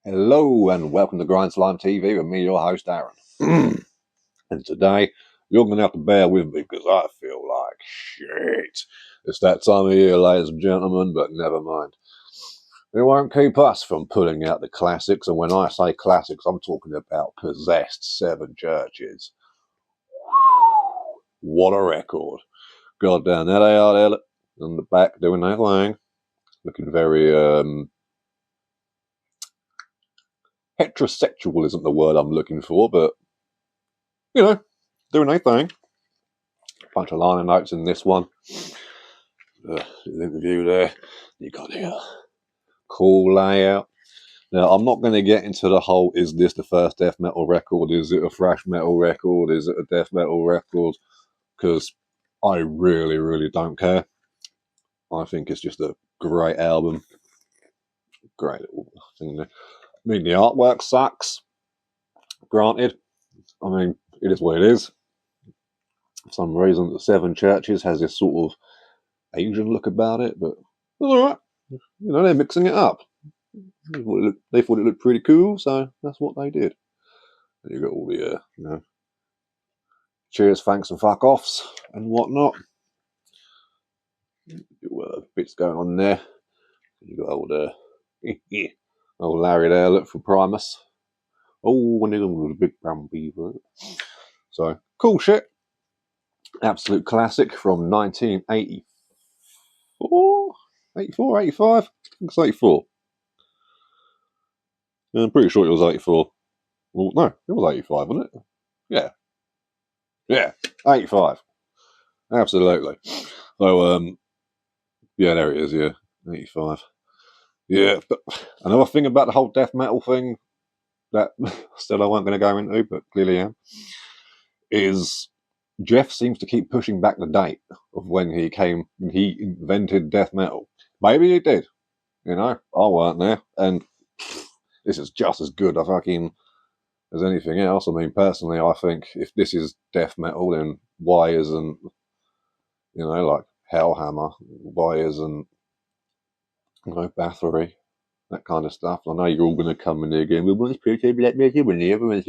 Hello and welcome to GrindslimeTV with me, your host Aaron. And today you're going to have to bear with me because I feel like shit. It's that time of year, ladies and gentlemen, but never mind. It won't keep us from putting out the classics, and when I say classics, I'm talking about Possessed Seven Churches. What a record. God damn, there they are there on the back doing their thing. Looking very heterosexual isn't the word I'm looking for, but you know, doing their thing. Bunch of liner notes in this one. The interview there. You got here. Cool layout. Now, I'm not going to get into the whole, is this the first death metal record? Is it a thrash metal record? Is it a death metal record? Because I really, really don't care. I think it's just a great album. Great little thing there. I mean, the artwork sucks. Granted. I mean, it is what it is. For some reason, the Seven Churches has this sort of Asian look about it, but alright. You know, they're mixing it up. They thought it looked pretty cool, so that's what they did. And you got all the, cheers, thanks, and fuck offs and whatnot. Bits going on there. You got old, old Larry there, look for Primus. Oh, and with a big brown beaver. So cool shit. Absolute classic from 1984, 84, 85. I think it's 84. I'm pretty sure it was 84. Well, no, it was 85, wasn't it? Yeah, 85. Absolutely. So, yeah, there it is, yeah, 85. Yeah, but another thing about the whole death metal thing that still I weren't going to go into, but clearly am, is Jeff seems to keep pushing back the date of when he invented death metal. Maybe he did, you know, I weren't there, and this is just as good as anything else. I mean, personally, I think if this is death metal, then why isn't, you know, like Hellhammer, why isn't, you know, Bathory, that kind of stuff. I know you're all going to come in there again, well, one's pretty black metal, when the other one's...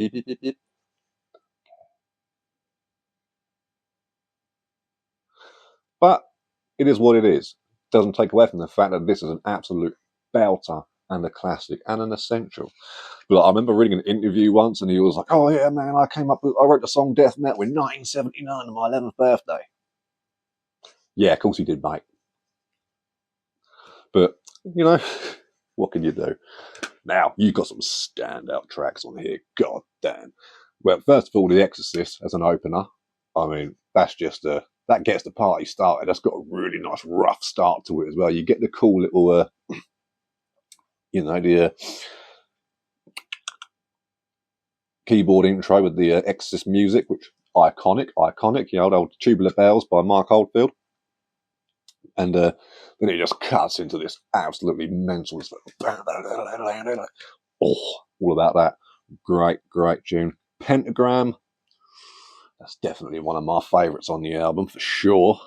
But it is what it is. It doesn't take away from the fact that this is an absolute belter and a classic and an essential. But I remember reading an interview once and he was like, oh yeah, man, I wrote the song Death Metal in 1979 on my 11th birthday. Yeah, of course he did, mate. But, you know, what can you do? Now, you've got some standout tracks on here. God damn. Well, first of all, The Exorcist as an opener. I mean, that's just that gets the party started. That's got a really nice rough start to it as well. You get the cool little, you know, the keyboard intro with the Exorcist music, which iconic. You know, old Tubular Bells by Mark Oldfield. And then it just cuts into this absolutely mental stuff. Oh, all about that. Great tune. Pentagram. That's definitely one of my favourites on the album for sure.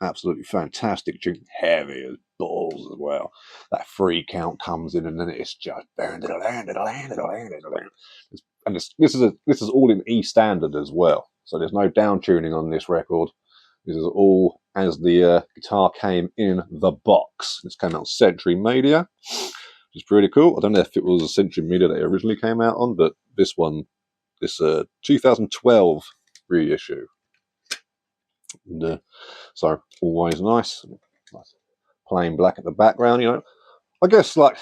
Absolutely fantastic tune. Heavy as balls as well. That 3 count comes in and then it's just... And this is all in E standard as well. So there's no down tuning on this record. This is all as the guitar came in the box. This came out on Century Media, which is pretty cool. I don't know if it was a Century Media that it originally came out on, but this 2012 reissue. And, so always nice. Plain black at the background, you know. I guess like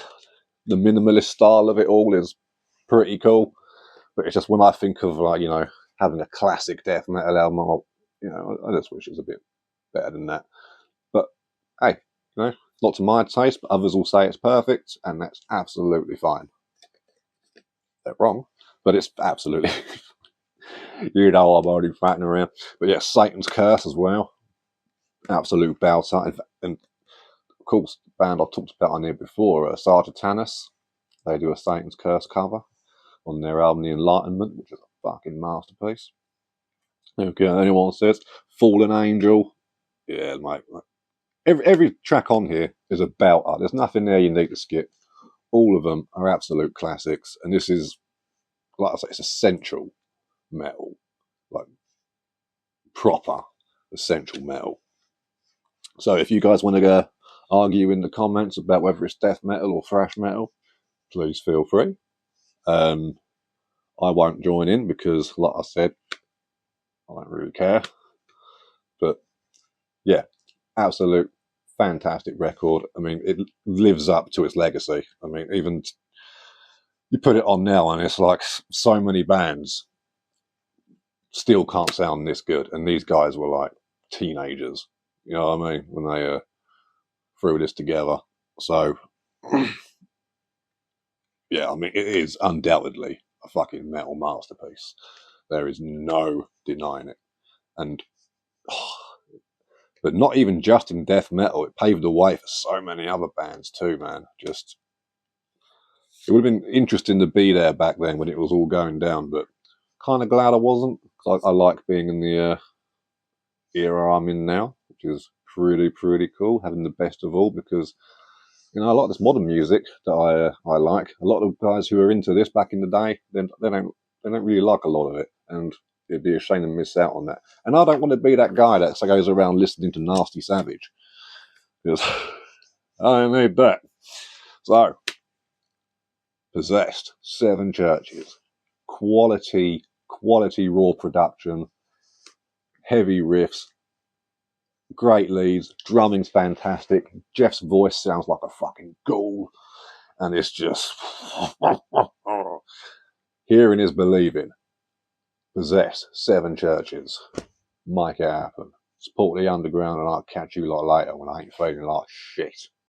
the minimalist style of it all is pretty cool, but it's just when I think of like, you know, having a classic death metal album, you know, I just wish it was a bit better than that. But hey, you know, not to my taste, but others will say it's perfect, and that's absolutely fine. They're wrong, but it's absolutely, you know, I'm already fatting around. But yeah, Satan's Curse as well. Absolute belter. And of course, the band I've talked about on here before, Sargatanis, they do a Satan's Curse cover on their album The Enlightenment, which is a fucking masterpiece. Okay, anyone says Fallen Angel, yeah, mate. Every track on here is a belter. There's nothing there you need to skip. all of them are absolute classics, and this is, like I say, it's essential metal, like proper essential metal. So if you guys want to go argue in the comments about whether it's death metal or thrash metal, please feel free. I won't join in because, like I said, I don't really care. But yeah, absolute fantastic record. I mean, it lives up to its legacy. I mean, even you put it on now and it's like so many bands still can't sound this good. And these guys were like teenagers, you know what I mean, when they threw this together. So yeah, I mean, it is undoubtedly a fucking metal masterpiece. There is no denying it. And but not even just in death metal, it paved the way for so many other bands too, man. Just, it would have been interesting to be there back then when it was all going down, but kind of glad I wasn't. I like being in the era I'm in now, which is pretty cool, having the best of all, because you know, I like this modern music that I like. A lot of guys who are into this back in the day, they don't really like a lot of it, and it'd be a shame to miss out on that. And I don't want to be that guy that goes around listening to Nasty Savage, because I don't need that. So, Possessed, 7 Churches, quality raw production, heavy riffs, great leads, drumming's fantastic. Jeff's voice sounds like a fucking ghoul, and it's just hearing is believing. Possessed, 7 Churches, make it happen. Support the underground, and I'll catch you lot later when I ain't feeling like shit.